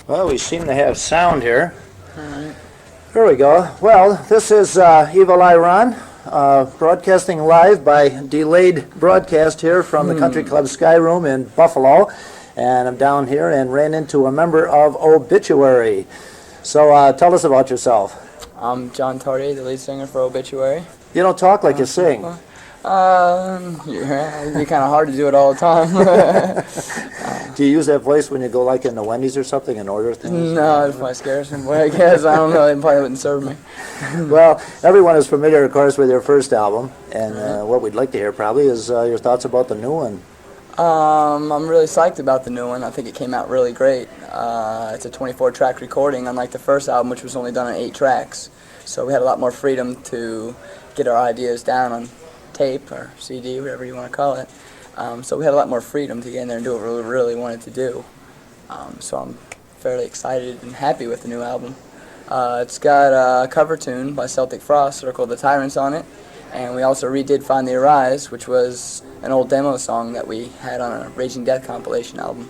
Well, we seem to have sound here. All right. Here we go. Well, this is Evil Eye Ron, broadcasting live by delayed broadcast here from the Country Club Sky Room in Buffalo. And I'm down here and ran into a member of Obituary. So tell us about yourself. I'm John Tardy, the lead singer for Obituary. You don't talk like you sing. Yeah, it'd be kind of hard to do it all the time. Do you use that voice when you go like in the Wendy's or something and order things? No, it probably scares them away, I guess. I don't know, they probably wouldn't serve me. Well, everyone is familiar, of course, with your first album, and what we'd like to hear probably is your thoughts about the new one. I'm really psyched about the new one. I think it came out really great. It's a 24-track recording, unlike the first album, which was only done on 8 tracks. So we had a lot more freedom to get our ideas down on tape or CD, whatever you want to call it. So we had a lot more freedom to get in there and do what we really wanted to do. So I'm fairly excited and happy with the new album. It's got a cover tune by Celtic Frost, Circle the Tyrants, on it. And we also redid Finally Arise, which was an old demo song that we had on a Raging Death compilation album.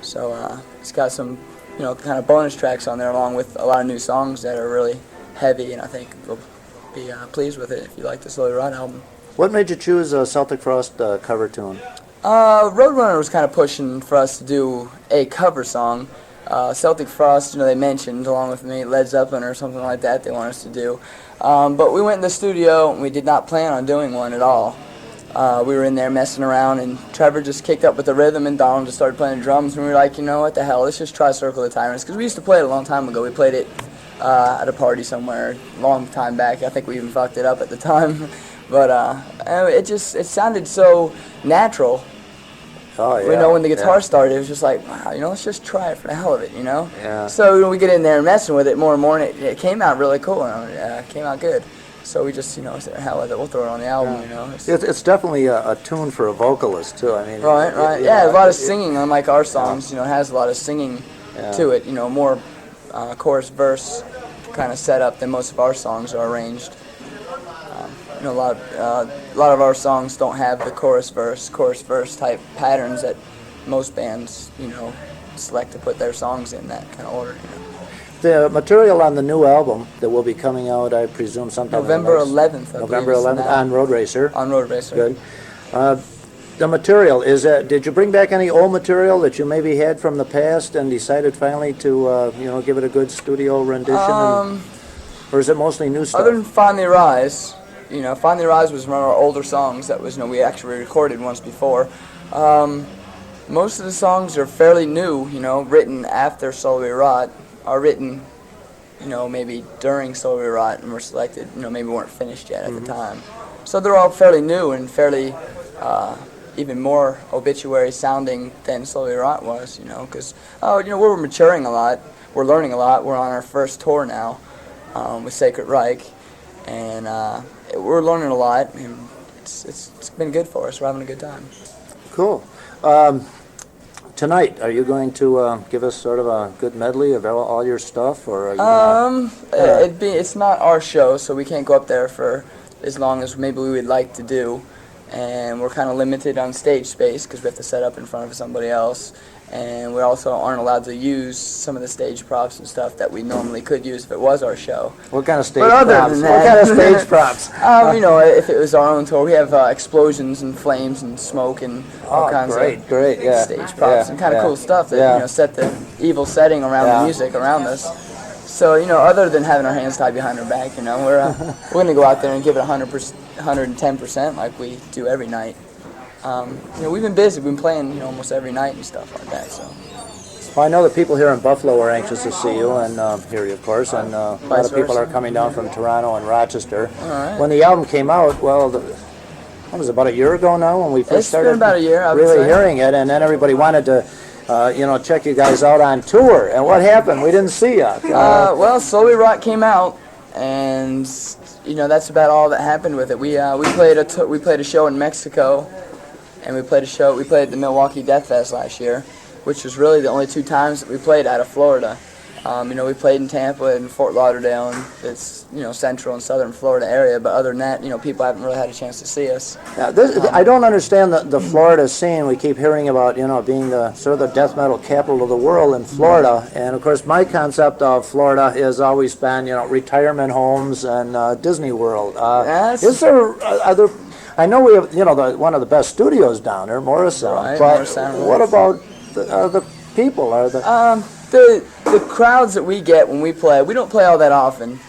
So it's got some, kind of bonus tracks on there, along with a lot of new songs that are really heavy, and I think you'll be pleased with it if you like the Slowly Rot album. What made you choose a Celtic Frost cover tune? Roadrunner was kind of pushing for us to do a cover song. Celtic Frost, they mentioned, along with me, Led Zeppelin or something like that they want us to do. But we went in the studio, and we did not plan on doing one at all. We were in there messing around, and Trevor just kicked up with the rhythm, and Donald just started playing the drums, and we were like, what the hell, let's just try Circle the Tyrants, because we used to play it a long time ago. We played it at a party somewhere a long time back. I think we even fucked it up at the time. But it sounded so natural. Oh, yeah. When the guitar started, it was just like, wow, let's just try it for the hell of it, Yeah. So we get in there and messing with it more and more, and it came out really cool, and it came out good. So we just, said, hell with it, we'll throw it on the album, It's definitely a tune for a vocalist, too. I mean, Right. Yeah, a lot of singing, unlike our songs, it has a lot of singing to it, more chorus, verse kind of setup than most of our songs are arranged. A lot of our songs don't have the chorus verse type patterns that most bands select to put their songs in that kind of order. The material on the new album that will be coming out, I presume, sometime November 11th. November 11th on Road Racer. On Road Racer. Good. The material is did you bring back any old material that you maybe had from the past and decided finally to give it a good studio rendition, or is it mostly new stuff? Other than Finally Rise. Finally Rise was one of our older songs that was, we actually recorded once before. Most of the songs are fairly new, written after Slowly Rot, are written, maybe during Slowly Rot and were selected, maybe weren't finished yet at the time. So they're all fairly new and fairly, even more Obituary sounding than Slowly Rot was, because, we're maturing a lot, we're learning a lot, we're on our first tour now with Sacred Reich, and we're learning a lot, and it's been good for us. We're having a good time. Cool. Tonight, are you going to give us sort of a good medley of all your stuff, or are you it's not our show, so we can't go up there for as long as maybe we would like to do, and we're kind of limited on stage space because we have to set up in front of somebody else. And we also aren't allowed to use some of the stage props and stuff that we normally could use if it was our show. What kind of stage props? What kind of stage props? If it was our own tour, we have explosions and flames and smoke and all kinds of stage props and kind of cool stuff that set the evil setting around the music around us. So other than having our hands tied behind our back, we're gonna go out there and give it 110% like we do every night. We've been busy. We've been playing, almost every night and stuff like that. So. Well, I know that people here in Buffalo are anxious to see you and hear you, of course, and a lot of people are coming down from Toronto and Rochester. All right. When the album came out, what was it, about a year ago now when we first started? It's been about a year, I would really say. Hearing it, and then everybody wanted to, check you guys out on tour. And what happened? We didn't see you. Well, Slowly Rot came out, and that's about all that happened with it. We played a show in Mexico. And we played at the Milwaukee Death Fest last year, which was really the only 2 times that we played out of Florida. We played in Tampa and Fort Lauderdale, and it's, central and southern Florida area, but other than that, people haven't really had a chance to see us. Yeah, I don't understand the Florida scene. We keep hearing about, being the sort of the death metal capital of the world in Florida, and of course my concept of Florida has always been, retirement homes and Disney World. Yes. I know we have, one of the best studios down there, Morrisound, Right, but Morrisound, what about the people? The crowds that we get when we play, we don't play all that often,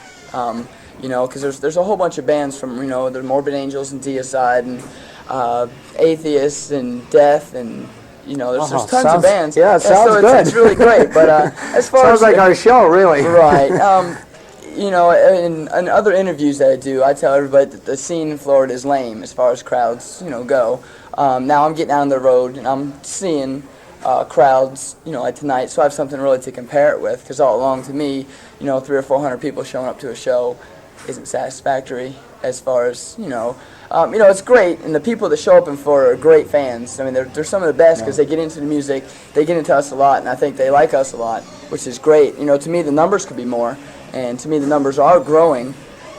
because there's a whole bunch of bands from, the Morbid Angels and Deicide and Atheists and Death and, there's tons of bands. Yeah, it sounds good. It's really great, but as far sounds as... like our show, really. Right. In other interviews that I do, I tell everybody that the scene in Florida is lame as far as crowds, go. Now I'm getting out on the road and I'm seeing crowds, like tonight, so I have something really to compare it with, because all along to me, 300 or 400 people showing up to a show isn't satisfactory as far as, it's great, and the people that show up in Florida are great fans. I mean, they're some of the best because they get into the music, they get into us a lot, and I think they like us a lot, which is great. To me, the numbers could be more, and to me, the numbers are growing,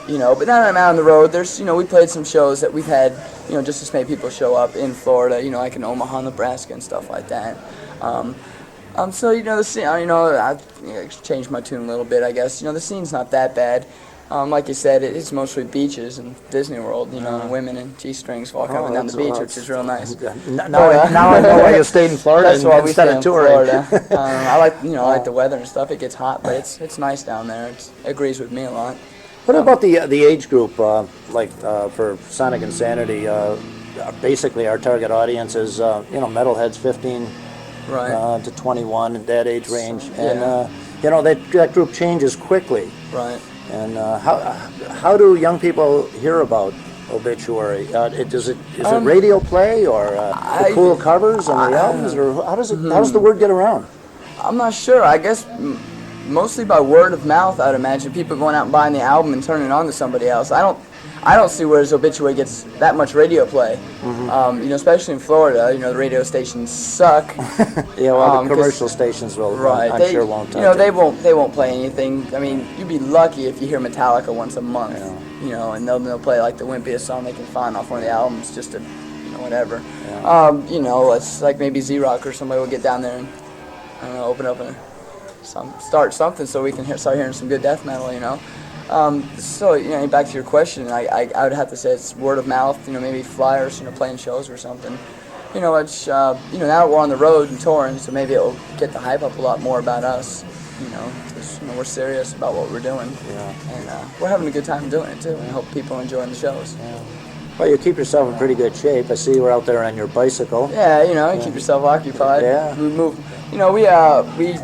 but now that I'm out on the road, there's, we played some shows that we've had, just as many people show up in Florida, like in Omaha, Nebraska, and stuff like that. So, the scene, I've changed my tune a little bit, I guess. The scene's not that bad. Like you said, it's mostly beaches and Disney World, and women in G-strings walking up and down the beach, which is real nice. Now I know why you stayed in Florida instead of touring. Florida. I like, I like the weather and stuff. It gets hot, but it's nice down there. It agrees with me a lot. What about the age group, for Sonic Insanity? Basically, our target audience is, metalheads 15 to 21, in that age range. And, that group changes quickly. Right. And how do young people hear about Obituary? Is it radio play or the cool covers on the albums, or how does the word get around? I'm not sure. I guess mostly by word of mouth. I'd imagine people going out and buying the album and turning it on to somebody else. I don't see where his Obituary gets that much radio play. Especially in Florida, the radio stations suck. The commercial stations will. Right. I'm sure won't. They won't play anything. I mean, you'd be lucky if you hear Metallica once a month. And they'll play like the wimpiest song they can find off one of the albums, just to, whatever. Yeah. It's like maybe Z-Rock or somebody will get down there and open up and start something so we can start hearing some good death metal. So back to your question, I would have to say it's word of mouth. Maybe flyers, playing shows or something. It's now we're on the road and touring, so maybe it'll get the hype up a lot more about us. Because we're serious about what we're doing. Yeah. And we're having a good time doing it too. And I hope people are enjoying the shows. Yeah. Well, you keep yourself in pretty good shape. I see you were out there on your bicycle. Yeah, you keep yourself occupied. Yeah. We move. We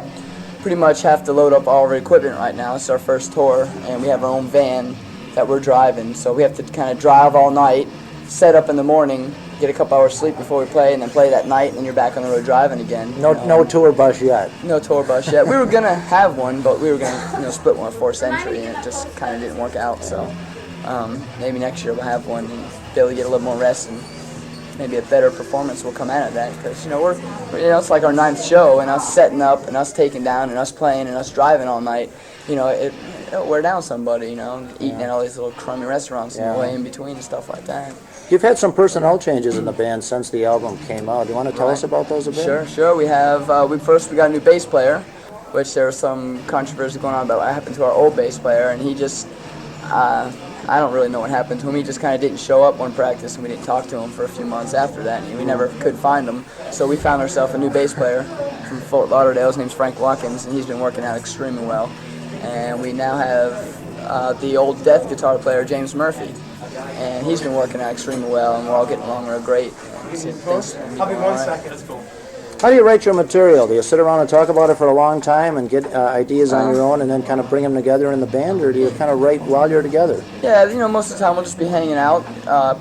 pretty much have to load up all of our equipment right now. It's our first tour, and we have our own van that we're driving. So we have to kind of drive all night, set up in the morning, get a couple hours sleep before we play, and then play that night, and then you're back on the road driving again. No tour bus yet. No tour bus yet. We were gonna have one, but we were gonna split one with Force Entry, and it just kind of didn't work out. So maybe next year we'll have one and be able to get a little more rest, and maybe a better performance will come out of that, because we're it's like our 9th show, and us setting up and us taking down and us playing and us driving all night, it'll wear down somebody, eating at all these little crummy restaurants in the way in between and stuff like that. You've had some personnel changes in the band since the album came out. Do you want to tell us about those a bit? Sure. We have we got a new bass player, which there was some controversy going on about what happened to our old bass player, and he just I don't really know what happened to him. He just kind of didn't show up one practice, and we didn't talk to him for a few months after that, and we never could find him. So we found ourselves a new bass player from Fort Lauderdale. His name's Frank Watkins, and he's been working out extremely well. And we now have the old Death guitar player, James Murphy, and he's been working out extremely well, and we're all getting along real great. I'll be 1 second. That's cool. How do you write your material? Do you sit around and talk about it for a long time and get ideas on your own and then kind of bring them together in the band, or do you kind of write while you're together? Yeah, most of the time we'll just be hanging out,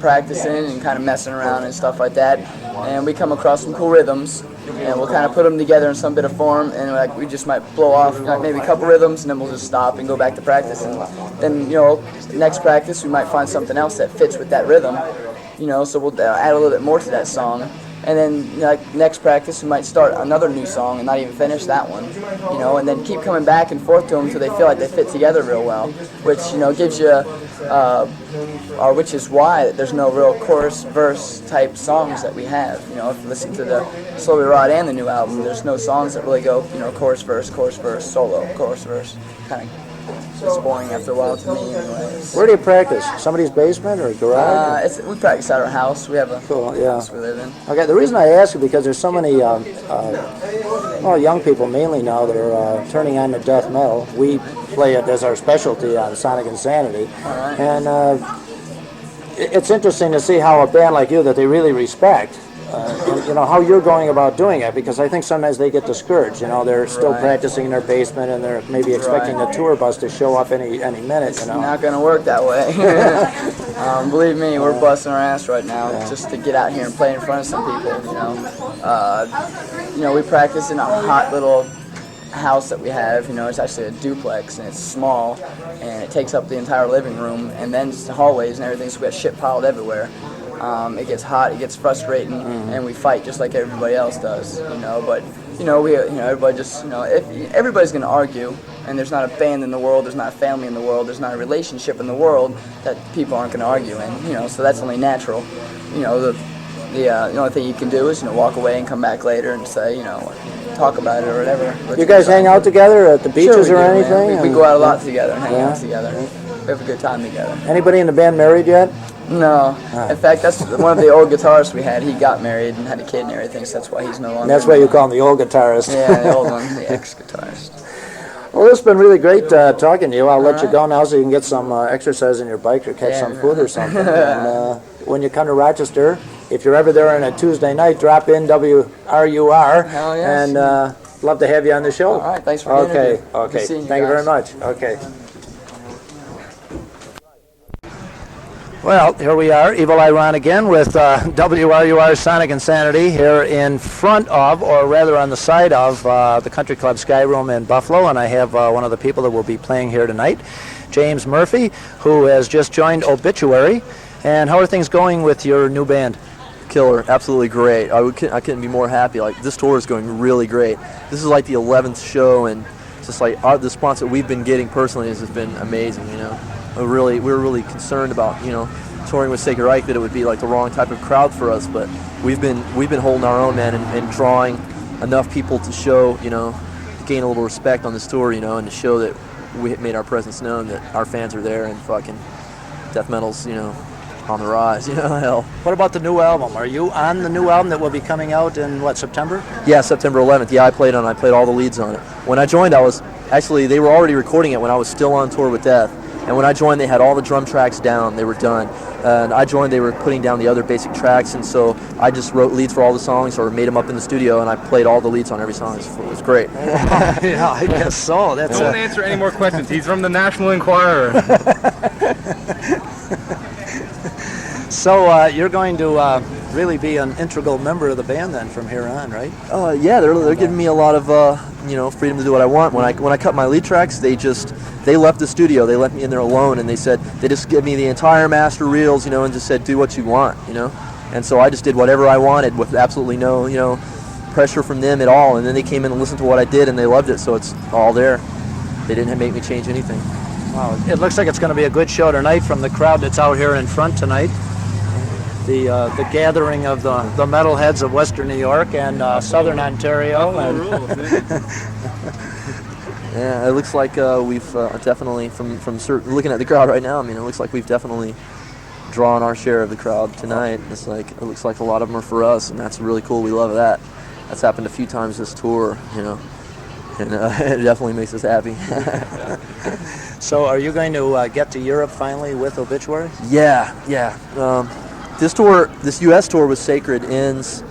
practicing and kind of messing around and stuff like that. And we come across some cool rhythms, and we'll kind of put them together in some bit of form, and we just might blow off maybe a couple rhythms, and then we'll just stop and go back to practice. And then, next practice we might find something else that fits with that rhythm, so we'll add a little bit more to that song. And then like next practice, we might start another new song and not even finish that one, and then keep coming back and forth to them until they feel like they fit together real well, which gives you, or which is why there's no real chorus verse type songs that we have. If you listen to the Slowly Rot and the new album, there's no songs that really go, chorus verse, solo, chorus verse, kind of. It's boring after a while to me, anyways. Where do you practice? Somebody's basement or garage? We practice at our house. We have a house we live in. Okay, the reason I ask is because there's so many young people mainly now that are turning on to death metal. We play it as our specialty on Sonic Insanity. All right. And it's interesting to see how a band like you that they really respect, how you're going about doing it, because I think sometimes they get discouraged. They're still practicing in their basement and they're maybe expecting the tour bus to show up any minute. It's not going to work that way. Believe me, we're busting our ass right now just to get out here and play in front of some people. We practice in a hot little house that we have. It's actually a duplex and it's small and it takes up the entire living room and then just the hallways and everything, so we got shit piled everywhere. It gets hot, it gets frustrating, and we fight just like everybody else does, But everybody just, if everybody's gonna argue, and there's not a band in the world, there's not a family in the world, there's not a relationship in the world that people aren't gonna argue in, so that's only natural. The only thing you can do is walk away and come back later and say, talk about it or whatever. You guys hang out together at the beaches Sure or we do, anything? man. We go out a lot together and hang out together. We have a good time together. Anybody in the band married yet? No. In fact, that's one of the old guitarists we had. He got married and had a kid and everything, so that's why he's no longer. And that's why you call him the old guitarist. Yeah, the old one, the ex-guitarist. Well, it's been really great talking to you. I'll let you go now so you can get some exercise in your bike or catch some food or something. And when you come to Rochester, if you're ever there on a Tuesday night, drop in WRUR. Hell yes. And love to have you on the show. All right, thanks for being here. Okay. Thank you very much. Okay. Well, here we are, Evil Eye Ron again with WRUR Sonic Insanity here in front of, or rather on the side of, the Country Club Sky Room in Buffalo, and I have one of the people that will be playing here tonight, James Murphy, who has just joined Obituary. And how are things going with your new band? Killer, absolutely great. I couldn't be more happy. Like, this tour is going really great. This is like the 11th show, and it's just like the response that we've been getting personally has just been amazing. We were really concerned about touring with Sacred Reich, that it would be like the wrong type of crowd for us, but we've been holding our own, man, and drawing enough people to show, to gain a little respect on this tour, and to show that we made our presence known, that our fans are there, and fucking death metal's on the rise, hell. What about the new album? Are you on the new album that will be coming out in September? Yeah, September 11th. Yeah, I played all the leads on it. When I joined, they were already recording it when I was still on tour with Death. And when I joined, they had all the drum tracks down. They were done. And I joined, they were putting down the other basic tracks, and so I just wrote leads for all the songs or made them up in the studio, and I played all the leads on every song. It was great. Yeah, I guess so. Don't answer any more questions. He's from the National Enquirer. So you're going to really be an integral member of the band then from here on, right? Yeah, they're giving me a lot of freedom to do what I want. When I cut my lead tracks, they left the studio. They left me in there alone, and they just gave me the entire master reels, and just said, do what you want, And so I just did whatever I wanted with absolutely no pressure from them at all. And then they came in and listened to what I did, and they loved it. So it's all there. They didn't make me change anything. Wow, it looks like it's going to be a good show tonight from the crowd that's out here in front tonight. The gathering of the metalheads of Western New York and Southern Ontario. Yeah, it looks like we've definitely, from looking at the crowd right now, it looks like we've definitely drawn our share of the crowd tonight. It looks like a lot of them are for us, and that's really cool. We love that. That's happened a few times this tour, and it definitely makes us happy. So are you going to get to Europe finally with Obituary? Yeah. This U.S. tour with Sacred ends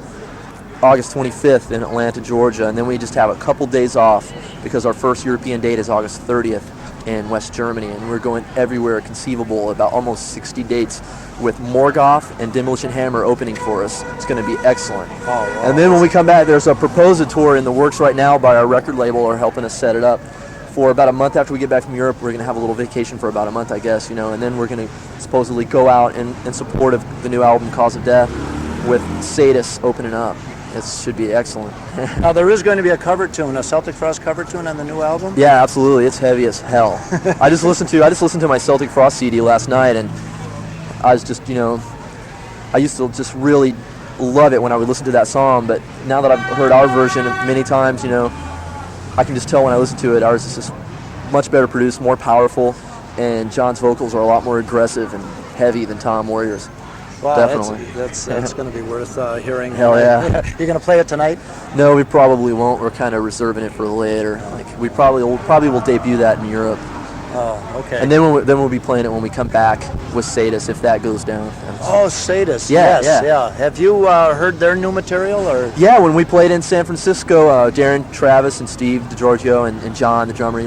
August 25th in Atlanta, Georgia, and then we just have a couple days off because our first European date is August 30th in West Germany, and we're going everywhere conceivable, about almost 60 dates, with Morgoth and Demolition Hammer opening for us. It's going to be excellent. Oh, wow. And then when we come back, there's a Proposed tour in the works right now by our record label, are helping us set it up. For about a month after we get back from Europe, we're going to have a little vacation for about a month, I guess, and then we're going to supposedly go out in support of the new album, Cause of Death, with Sadist opening up. It should be excellent. Now, there is going to be a cover tune, a Celtic Frost cover tune on the new album? Yeah, absolutely. It's heavy as hell. I just listened to my Celtic Frost CD last night, and I was just, I used to just really love it when I would listen to that song, but now that I've heard our version many times, I can just tell when I listen to it, ours is just much better produced, more powerful, and John's vocals are a lot more aggressive and heavy than Tom Warrior's. Wow, definitely. That's going to be worth hearing. Hell yeah. You're going to play it tonight? No, we probably won't. We're kind of reserving it for later. Like we probably will debut that in Europe. Oh, okay. And then we'll be playing it when we come back with Sadist if that goes down. Oh, Sadist. Yeah, yes, yeah. Have you heard their new material or? Yeah, when we played in San Francisco, Darren, Travis, and Steve DiGiorgio and John, the drummer,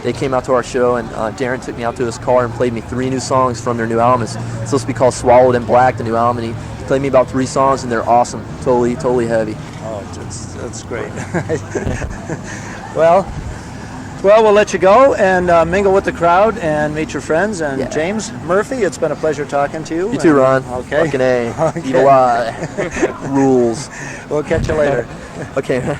they came out to our show, and Darren took me out to his car and played me 3 new songs from their new album. It's supposed to be called Swallowed in Black, the new album, and he played me about 3 songs, and they're awesome, totally heavy. Oh, that's great. Well, we'll let you go and mingle with the crowd and meet your friends. And Yeah. James Murphy, it's been a pleasure talking to you. You too, Ron. Okay. Fucking A. Okay. Evil Eye. Rules. We'll catch you later. Okay.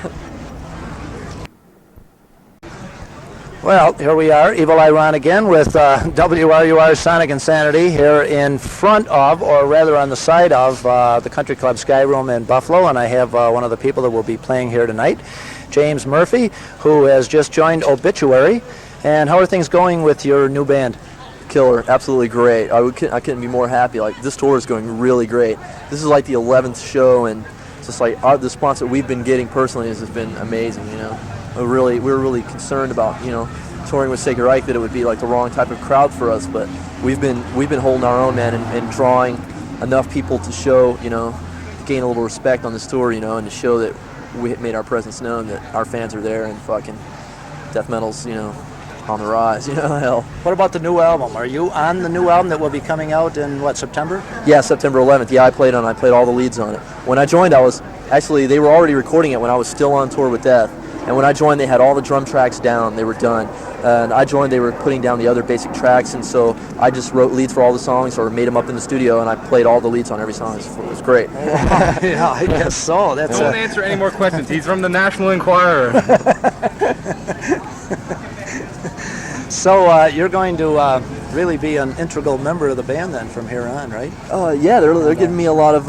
Well, here we are, Evil Eye Ron again with WRUR Sonic Insanity here in front of, or rather on the side of, the Country Club Sky Room in Buffalo, and I have one of the people that will be playing here tonight, James Murphy, who has just joined Obituary. And how are things going with your new band? Killer, absolutely great. I couldn't be more happy. Like, this tour is going really great. This is like the 11th show, and it's just like the response that we've been getting personally has just been amazing. We were really concerned about touring with Sacred Reich that it would be like the wrong type of crowd for us, but we've been holding our own, man, and drawing enough people to show gain a little respect on this tour, and to show that we made our presence known, that our fans are there, and fucking death metal's on the rise, hell. What about the new album? Are you on the new album that will be coming out in September? Yeah, September 11th. Yeah, I played all the leads on it. When I joined, they were already recording it when I was still on tour with Death. And when I joined, they had all the drum tracks down. They were done. And I joined, they were putting down the other basic tracks, and so I just wrote leads for all the songs or made them up in the studio, and I played all the leads on every song. It was great. Yeah, I guess so. Don't answer any more questions. He's from the National Enquirer. So you're going to really be an integral member of the band then from here on, right? Yeah, they're giving me a lot of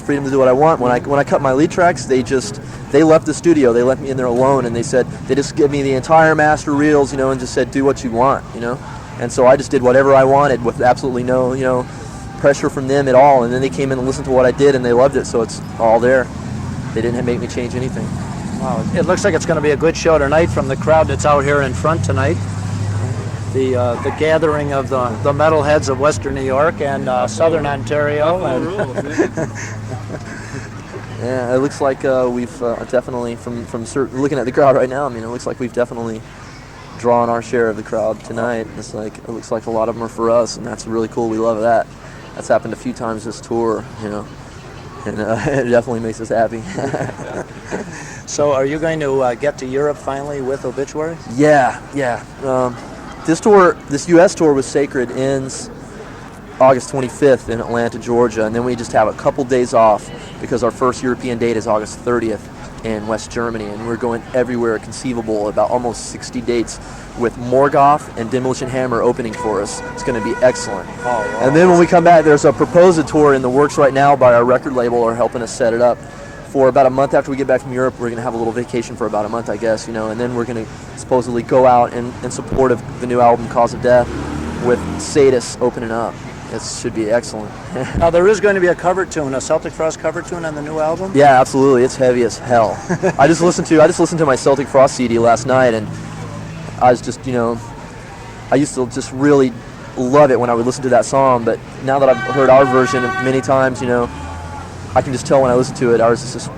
freedom to do what I want. When I cut my lead tracks, they left the studio. They left me in there alone, and they just gave me the entire master reels, and just said, do what you want, And so I just did whatever I wanted with absolutely no pressure from them at all. And then they came in and listened to what I did, and they loved it. So it's all there. They didn't make me change anything. Wow, it looks like it's going to be a good show tonight from the crowd that's out here in front tonight. The gathering of the metalheads of Western New York and Southern Ontario. Yeah, it looks like we've definitely, from looking at the crowd right now, it looks like we've definitely drawn our share of the crowd tonight. It looks like a lot of them are for us, and that's really cool. We love that. That's happened a few times this tour, and it definitely makes us happy. So are you going to get to Europe finally with Obituary? Yeah. This U.S. tour with Sacred ends August 25th in Atlanta, Georgia, and then we just have a couple days off because our first European date is August 30th in West Germany, and we're going everywhere conceivable, about almost 60 dates with Morgoth and Demolition Hammer opening for us. It's going to be excellent. Oh, wow. And then when we come back, there's a proposed tour in the works right now by our record label, are helping us set it up. For about a month after we get back from Europe, we're going to have a little vacation for about a month, I guess, and then we're going to supposedly go out in support of the new album, Cause of Death, with Sadist opening up. It should be excellent. Now, there is going to be a cover tune, a Celtic Frost cover tune on the new album? Yeah, absolutely. It's heavy as hell. I just listened to my Celtic Frost CD last night, and I was just, I used to just really love it when I would listen to that song, but now that I've heard our version many times, I can just tell when I listen to it, ours is just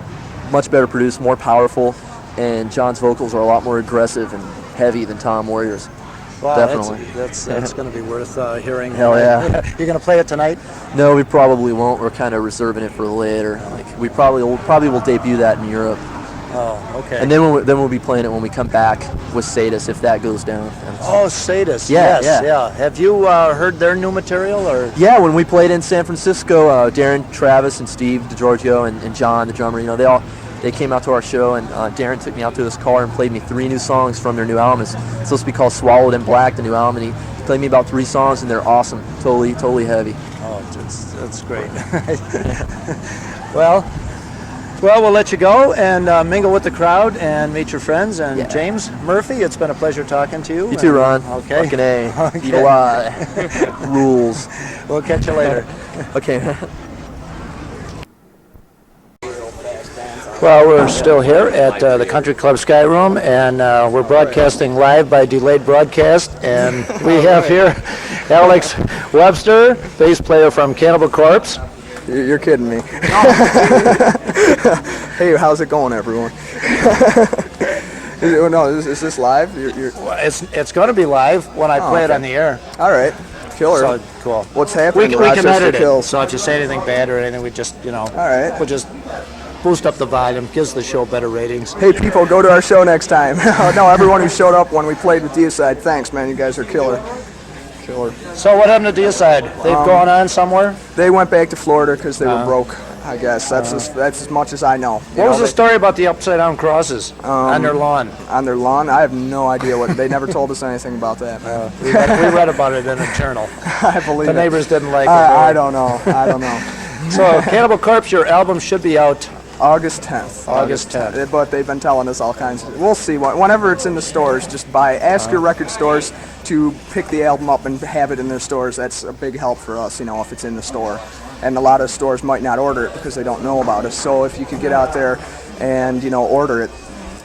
much better produced, more powerful, and John's vocals are a lot more aggressive and heavy than Tom Warrior's. Wow, definitely. That's going to be worth hearing. Hell yeah. You're going to play it tonight? No, we probably won't. We're kind of reserving it for later. We probably will debut that in Europe. Oh, okay. And then we'll be playing it when we come back with Sadus if that goes down. Oh, Sadus. Yeah, yes, yeah. Have you heard their new material or? Yeah, when we played in San Francisco, Darren, Travis, and Steve DiGiorgio and John, the drummer, they came out to our show, and Darren took me out to his car and played me 3 new songs from their new album. It's supposed to be called Swallowed in Black, the new album, and he played me about 3 songs, and they're awesome. Totally heavy. Oh, that's great. Well, we'll let you go and mingle with the crowd and meet your friends. And James Murphy, it's been a pleasure talking to you. You too, Ron. Okay. Fucking A. Okay. Evil Eye. Rules. We'll catch you later. Okay. Well, we're still here at the Country Club Sky Room, and we're broadcasting live by delayed broadcast. And we have here Alex Webster, bass player from Cannibal Corpse. You're kidding me. Hey, how's it going, everyone? Is this live? Well, it's going to be live when I play it on the air. All right, killer. So cool. What's happening? We can Rochester edit kills. it. So if you say anything bad or anything, we just All right. we'll just boost up the volume, gives the show better ratings. Hey, people, go to our show next time. No, everyone who showed up when we played with Deicide, thanks, man. You guys are killer. So what happened to Deicide? They've gone on somewhere? They went back to Florida because they were broke. I guess that's as much as I know. What was the story about the upside down crosses on their lawn? On their lawn? I have no idea what. They never told us anything about that. We read about it in a journal. I believe The it. neighbors didn't like it. I don't know. So Cannibal Corpse, your album should be out August 10th. August 10th. But they've been telling us all kinds of. We'll see. Whenever it's in the stores, just buy. Ask your record stores to pick the album up and have it in their stores. That's a big help for us, if it's in the store. And a lot of stores might not order it because they don't know about us. So if you could get out there and order it,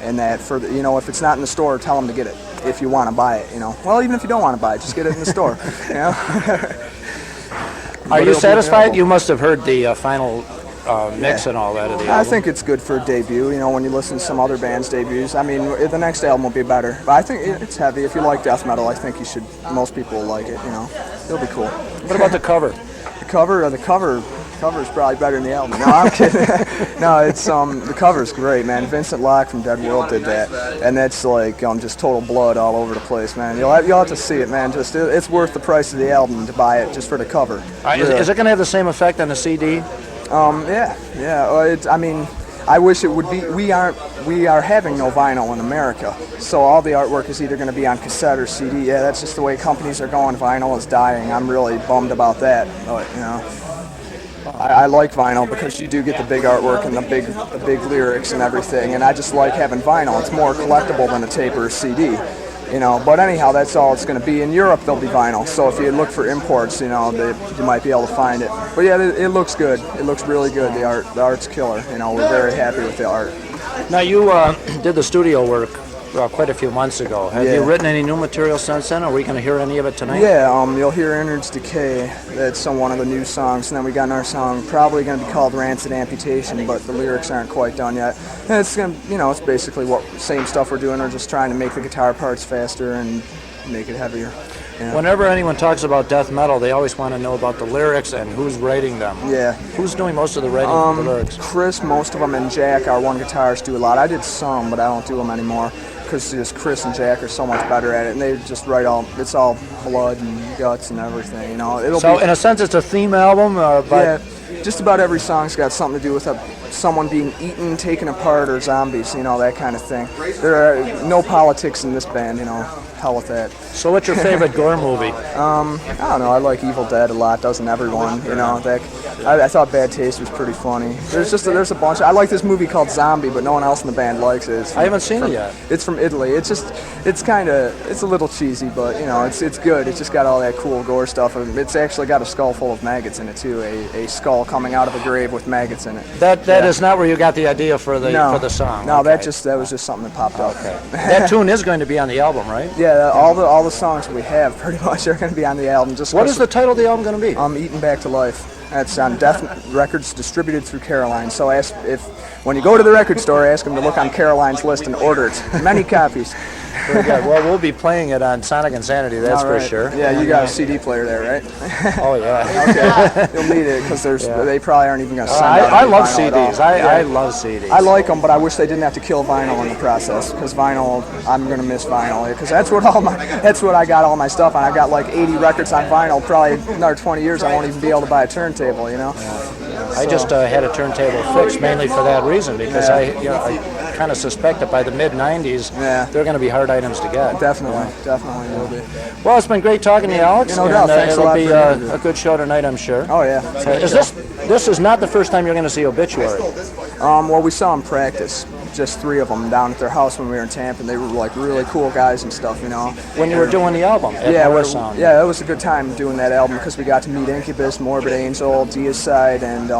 and that for the, if it's not in the store, tell them to get it if you want to buy it. Well, even if you don't want to buy it, just get it in the store. Are you satisfied? You must have heard the final mix and all that of the album. I think it's good for a debut. When you listen to some other bands' debuts. I mean, the next album will be better. But I think it's heavy. If you like death metal, I think most people will like it. It'll be cool. What about the cover? The cover's probably better than the album. No, I'm kidding. No, it's the cover's great, man. Vincent Locke from Dead World did that, and that's like just total blood all over the place, man. You'll have to see it, man. Just it's worth the price of the album to buy it just for the cover. Is it going to have the same effect on the CD? Yeah. I wish it would be. We are having no vinyl in America, so all the artwork is either going to be on cassette or CD. Yeah, that's just the way companies are going. Vinyl is dying. I'm really bummed about that. But I like vinyl because you do get the big artwork and the big lyrics and everything. And I just like having vinyl. It's more collectible than a tape or a CD. But anyhow, that's all it's going to be. In Europe, there'll be vinyl. So if you look for imports, you might be able to find it. But yeah, it looks good. It looks really good. The art's killer. We're very happy with the art. Now you did the studio work quite a few months ago. Have you written any new material since then? Are we going to hear any of it tonight? Yeah, you'll hear Innards Decay. That's one of the new songs. And then we got another song, probably going to be called Rancid Amputation, but the lyrics aren't quite done yet. And it's going to, it's basically same stuff we're doing. We're just trying to make the guitar parts faster and make it heavier. Yeah. Whenever anyone talks about death metal, they always want to know about the lyrics and who's writing them. Yeah. Who's doing most of the writing of the lyrics? Chris, most of them, and Jack, our one guitarist, do a lot. I did some, but I don't do them anymore because just Chris and Jack are so much better at it, and they just write it's all blood and guts and everything. In a sense, it's a theme album. Yeah, just about every song's got something to do with someone being eaten, taken apart, or zombies. That kind of thing. There are no politics in this band. Hell with that. So what's your favorite gore movie? I don't know. I like Evil Dead a lot. Doesn't everyone? I thought Bad Taste was pretty funny. There's a bunch. I like this movie called Zombie, but no one else in the band likes it. I haven't seen it yet. It's from Italy. It's a little cheesy, but it's good. It's just got all that cool gore stuff. It's actually got a skull full of maggots in it too. A skull coming out of a grave with maggots in it. That is not where you got the idea for the song. No, okay. that was just something that popped up. Okay. That tune is going to be on the album, right? Yeah, all the songs we have pretty much are going to be on the album. What is the title of the album going to be? Eaten Back to Life. That's on Death Records, distributed through Caroline. So when you go to the record store, ask them to look on Caroline's list and order it. Many copies. Very good. Well, we'll be playing it on Sonic Insanity, that's All for right. sure. Yeah, you got a CD player there, right? Oh, yeah. Okay. You'll need it because they probably aren't even going to send out I any love vinyl at all. CDs. I love CDs. I like them, but I wish they didn't have to kill vinyl in the process. Because vinyl, I'm gonna miss vinyl. Because that's what I got all my stuff on. I got like 80 records on vinyl. Probably another 20 years, I won't even be able to buy a turntable. You know. I just had a turntable fixed mainly for that reason because I kind of suspect that by the mid '90s they're going to be hard items to get. Definitely will be. Well, it's been great talking to you, Alex. No doubt. Thanks a it'll lot be for a good show tonight, I'm sure. Oh yeah. This is not the first time you're going to see Obituary. Well, we saw them practice. Just 3 of them down at their house when we were in Tampa, and they were like really cool guys and stuff, you know. When you were doing the album at Horror Sound. Yeah, it was a good time doing that album because we got to meet Incubus, Morbid Angel, Deicide, and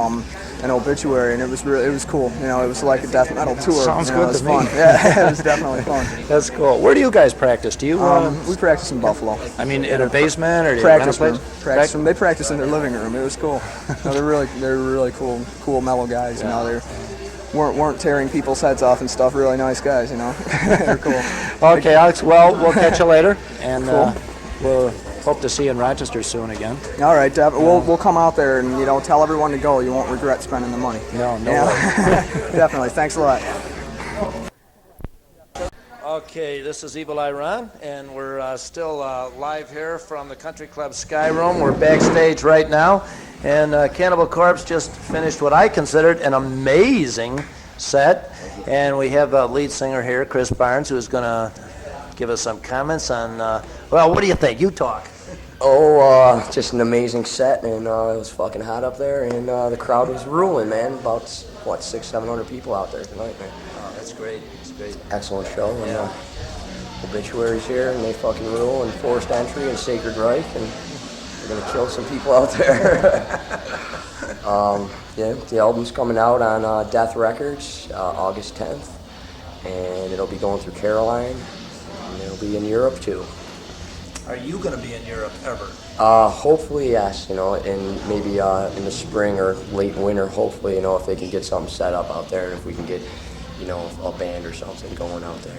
Obituary, and it was cool. You know, it was like a death metal tour. Sounds good. It was fun. Me. Yeah, it was definitely fun. That's cool. Where do you guys practice? Do you? We practice in Buffalo. I mean, in a basement or do you Practice rent a room. place? Practice room. They practice in their living room. It was cool. No, they're really cool mellow guys. You know, they weren't tearing people's heads off and stuff. Really nice guys. You know, they're cool. Okay, Alex. Well, we'll catch you later, and Cool. we'll hope to see you in Rochester soon again. All right, we'll come out there and tell everyone to go. You won't regret spending the money. No way. Definitely. Thanks a lot. Okay, this is Evil Eye Ron, and we're still live here from the Country Club Sky Room. We're backstage right now, and Cannibal Corpse just finished what I considered an amazing set, and we have a lead singer here, Chris Barnes, who's going to give us some comments on, well, what do you think? You talk. Oh, just an amazing set, and it was fucking hot up there, and the crowd was ruling, man. About, 600-700 people out there tonight, man. Oh, that's great. That's great. Excellent show, and Obituary's here, and they fucking rule, and Forced Entry, and Sacred Reich, and we're gonna kill some people out there. The album's coming out on Death Records, August 10th, and it'll be going through Caroline, and it'll be in Europe too. Are you going to be in Europe ever? Hopefully, yes, and maybe in the spring or late winter, hopefully, if they can get something set up out there, if we can get, a band or something going out there,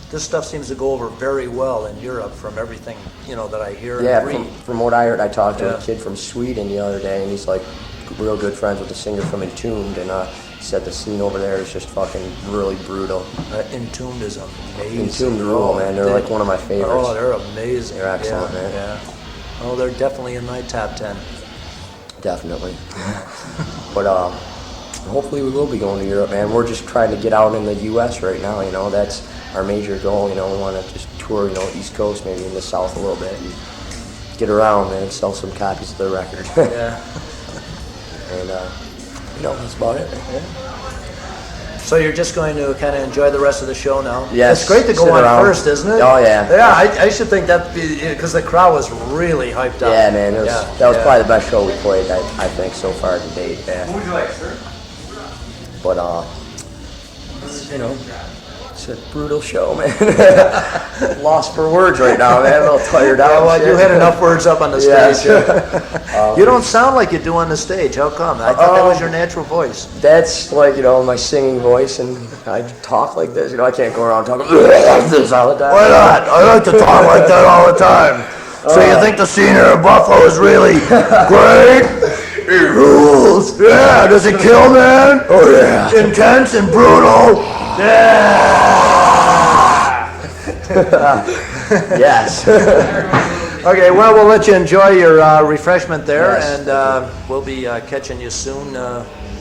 This stuff seems to go over very well in Europe from everything, that I hear and Yeah, read. from what I heard, I talked to a kid from Sweden the other day, and he's like real good friends with the singer from Entombed, and he said the scene over there is just fucking really brutal. Entombed is amazing. Entombed rule, man. They're like one of my favorites. Oh, they're amazing. They're excellent, yeah, man. Yeah. Oh, they're definitely in my top 10. Definitely. But hopefully we will be going to Europe, man. We're just trying to get out in the U.S. right now, That's our major goal, We want to just tour, East Coast, maybe in the South a little bit, and get around, man, sell some copies of the record. Yeah. And, that's about it. Yeah. So you're just going to kind of enjoy the rest of the show now? Yes. It's great to go Sit on around. first, isn't it? Oh, yeah. Yeah, I should think that because the crowd was really hyped up. Yeah, man, that was probably the best show we played, I think, so far to date. Yeah. What would you like, sir? But, it's a brutal show, man. Lost for words right now, man. I'm a little tired out. Well, you had enough words up on the stage. Yeah. You don't sound like you do on the stage. How come? I thought that was your natural voice. That's like, my singing voice, and I talk like this. I can't go around talking like this all the time. Why not? I like to talk like that all the time. So you think the scene here in Buffalo is really great? It rules. Yeah, does it kill, man? Oh, yeah. Intense and brutal. Yeah. Yes. Okay, well, we'll let you enjoy your refreshment there, and we'll be catching you soon,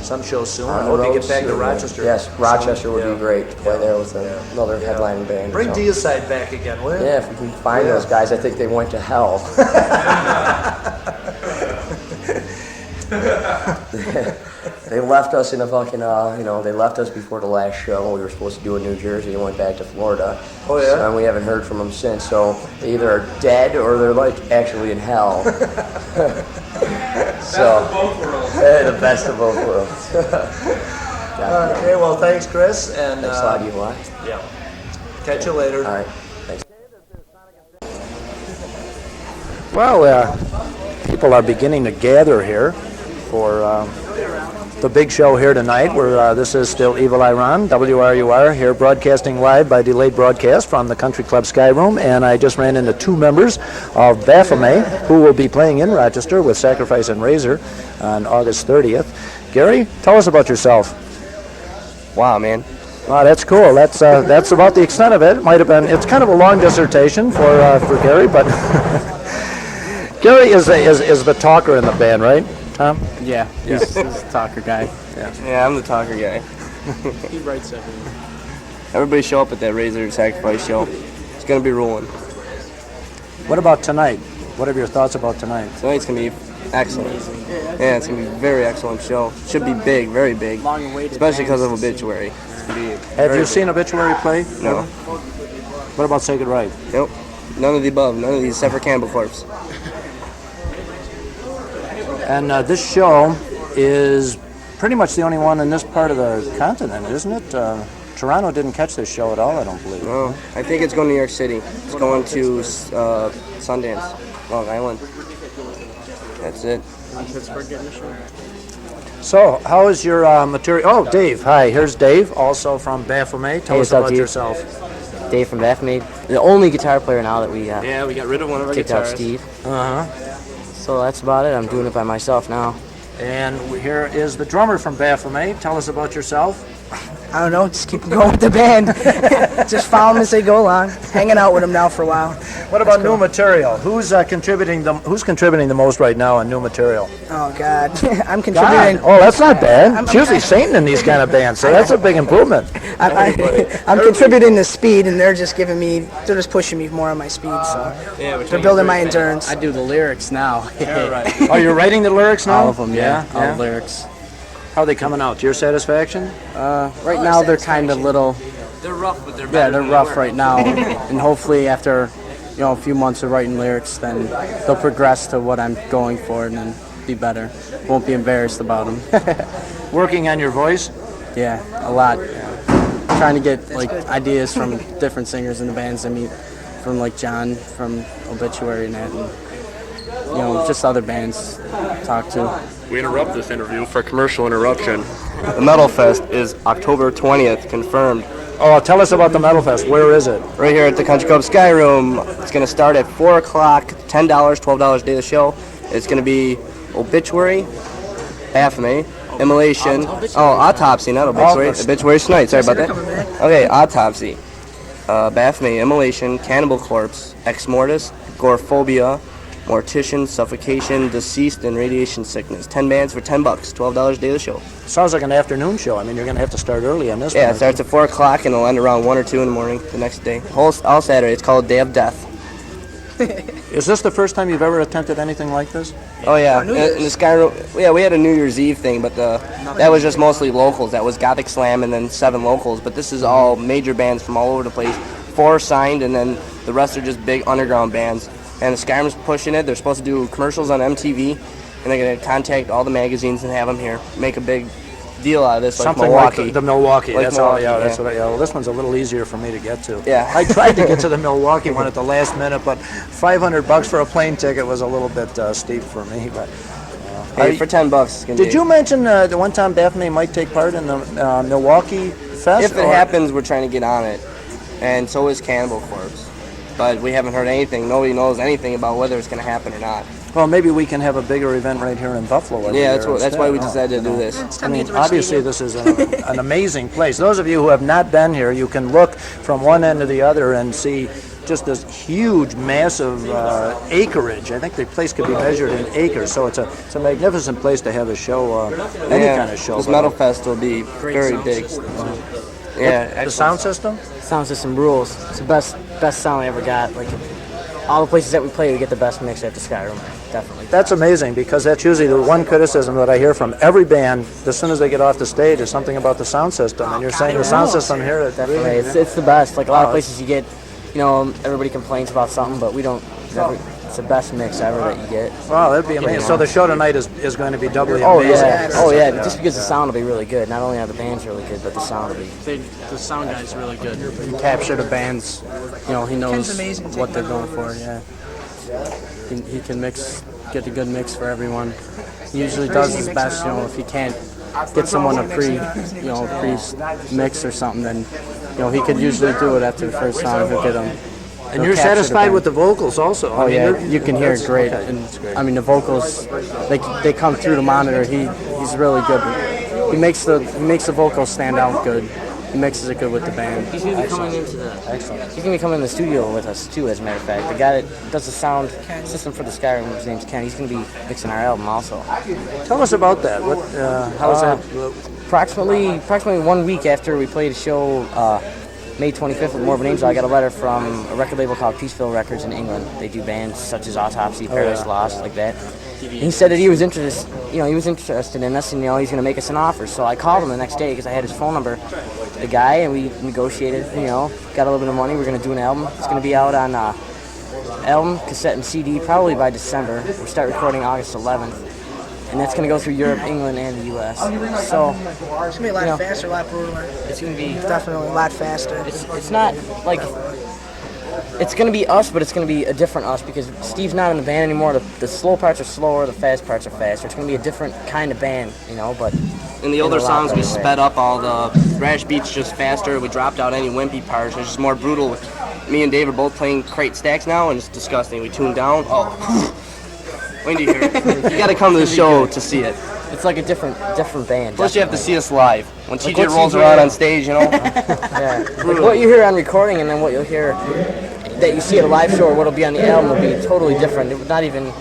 some show soon. I hope you get back to Rochester. Yes, Rochester soon. would be great to play there with another headlining band. Bring Deicide back again, will you? Yeah, if we can find those guys, I think they went to hell. They left us in a fucking, they left us before the last show. We were supposed to do in New Jersey and went back to Florida. Oh, yeah? And we haven't heard from them since. So they either are dead or they're like actually in hell. So, the best of both worlds. Okay, well, thanks, Chris. And Thanks a lot, Eli. Yeah. Catch you later. All right. Thanks. Well, people are beginning to gather here for the big show here tonight. This is still Evil Eye Ron, WRUR, here broadcasting live by delayed broadcast from the Country Club Sky Room, and I just ran into 2 members of Baphomet who will be playing in Rochester with Sacrifice and Razor on August 30th. Gary, tell us about yourself. Wow, man. Wow, that's cool. That's about the extent of it. It's kind of a long dissertation for Gary, but Gary is the talker in the band, right, Tom? Yeah, he's the talker guy. Yeah, I'm the talker guy. He writes everything. Everybody show up at that Razor Sacrifice show. It's going to be rolling. What about tonight? What are your thoughts about tonight? Tonight's going to be excellent. Yeah, it's going to be a very excellent show. Should be big, very big. Especially because of Obituary. Have you seen Obituary play? No. What about Sacred Reich? Nope. None of the above. None of these except for Cannibal Corpse. And this show is pretty much the only one in this part of the continent, isn't it? Toronto didn't catch this show at all, I don't believe. No. I think it's going to New York City. It's going to Sundance, Long Island. That's it. Pittsburgh getting a show? So, how is your material? Oh, Dave. Hi, here's Dave, also from Baphomet. Tell us what's up, about dude? yourself. Dave from Baphomet, the only guitar player now that we Yeah, we got rid of one of our kicked out guitarists. Steve. Uh-huh. So that's about it. I'm doing it by myself now. And here is the drummer from Baphomet. Tell us about yourself. I don't know, just keep going with the band. Just follow them as they go along. Hanging out with them now for a while. What about new material? Who's contributing the most right now on new material? Oh, God. I'm God. contributing. Oh, that's not bad. It's usually Satan in these kind of bands, so that's a big improvement. I'm contributing the speed, and they're just pushing me more on my speed, so they're building my endurance. I do the lyrics now. Oh, you're writing the lyrics now? All of them, yeah. All the lyrics. How are they coming out? To your satisfaction? Right now they're kind of little. They're rough, but they're They're rough right now, and hopefully after a few months of writing lyrics, then they'll progress to what I'm going for, and then be better. Won't be embarrassed about them. Working on your voice? Yeah, a lot. Trying to get ideas from different singers in the bands I meet, from John from Obituary and that, and just other bands to talk to. We interrupt this interview for commercial interruption. The Metal Fest is October 20th, confirmed. Oh, tell us about the Metal Fest. Where is it? Right here at the Country Club Sky Room. It's going to start at 4 o'clock, $10, $12 day of the show. It's going to be Obituary, Baphomet, Immolation. Autopsy, not Obituary. Obituary's tonight, sorry about that. Okay, Autopsy, Baphomet, Immolation, Cannibal Corpse, Ex Mortis, Gorephobia, Mortician, Suffocation, Deceased, and Radiation Sickness. 10 bands for $10, $12 day of the show. Sounds like an afternoon show. I mean, you're going to have to start early on this one. Yeah, it starts at 4 o'clock and it'll end around 1 or 2 in the morning the next day. All Saturday. It's called Day of Death. Is this the first time you've ever attempted anything like this? Oh yeah, in the Sky Room. Yeah, we had a New Year's Eve thing, but that was just mostly locals. That was Gothic Slam and then 7 locals. But this is all major bands from all over the place. 4 signed, and then the rest are just big underground bands. And the Sky Room's pushing it. They're supposed to do commercials on MTV, and they're going to contact all the magazines and have them here. Make a big deal out of this, like Something Milwaukee. like the Milwaukee. Like That's Milwaukee, all. Yeah, that's yeah. what. Well, this one's a little easier for me to get to. Yeah. I tried to get to the Milwaukee one at the last minute, but $500 for a plane ticket was a little bit steep for me. But Hey, for $10, it's gonna did be. you mention the one time Baphomet might take part in the Milwaukee Fest? If it happens, we're trying to get on it, and so is Cannibal Corpse. But we haven't heard anything. Nobody knows anything about whether it's going to happen or not. Well, maybe we can have a bigger event right here in Buffalo. every Yeah, year that's why we instead. decided to do this. I mean, obviously this is an amazing place. Those of you who have not been here, you can look from one end to the other and see just this huge, massive acreage. I think the place could be measured in acres. So it's a magnificent place to have a show, any kind of show. This Metal Fest will be very big. Yeah, The sound system? Sound system rules. It's the best sound I ever got. All the places that we play, we get the best mix at the Sky Room. Definitely. That's amazing, because that's usually the one criticism that I hear from every band as soon as they get off the stage is something about the sound system. And you're saying the sound system here is Definitely. really, It's the best. A lot of places you get, everybody complains about something, but we don't. It's the best mix ever that you get. wow, that'd be amazing. So the show tonight is going to be doubly Oh amazing. yeah, Just because the sound will be really good. Not only are the bands really good, but the sound will be. The sound guy's really good. He capture the bands. He knows what they're going for. Yeah. He can get a good mix for everyone. usually does his best. If he can't get someone a pre-mix or something, then he could usually do it after the first song. He'll get them. And you're satisfied with the vocals also? Oh yeah, you can hear it great. Okay. And I mean the vocals, they come through the monitor. He's really good. He makes the vocals stand out good. He mixes it good with the band. He's gonna be coming into He's gonna be coming in the studio with us too. As a matter of fact, the guy that does the sound system for the Skyrim, his name's Ken. He's gonna be mixing our album also. Tell us about that. How is that? Approximately 1 week after we played a show, May 25th with More of an Angel, I got a letter from a record label called Peaceville Records in England. They do bands such as Autopsy, Paradise Lost, like that. And he said that he was interested in us, and he's gonna make us an offer. So I called him the next day because I had his phone number, the guy, and we negotiated. Got a little bit of money. We're gonna do an album. It's gonna be out on album, cassette, and CD probably by December. We start recording August 11th. And that's going to go through Europe, England, and the U.S. So it's going to be a lot faster, a lot brutaler. It's going to be definitely a lot faster. It's not like it's going to be us, but it's going to be a different us because Steve's not in the band anymore. The slow parts are slower, the fast parts are faster. It's going to be a different kind of band, But in the older songs, we sped up all the thrash beats just faster. We dropped out any wimpy parts. It's just more brutal. Me and Dave are both playing crate stacks now, and it's disgusting. We tuned down. Oh. When do you hear it? You got to come to the show to see it. It's like a different band. Plus, you have to see us live. When TJ rolls around on stage, Yeah. Like what you hear on recording and then what you'll hear that you see at a live show or what'll be on the album will be totally different. It would not even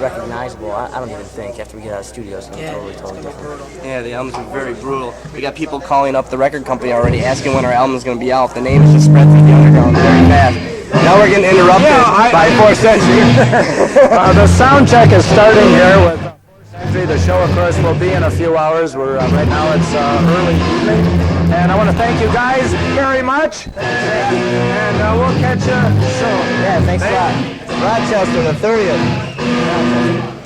recognizable. I don't even think after we get out of the studio it's going to be totally different. Yeah, the albums are very brutal. We got people calling up the record company already asking when our album is going to be out. The name is just spread through the underground very fast. Now we're getting interrupted by 4th Century. The sound check is starting here with 4th Century. The show, of course, will be in a few hours. Right now it's early evening. And I want to thank you guys very much. And we'll catch you soon. Yeah, thanks a lot. Rochester, the 30th.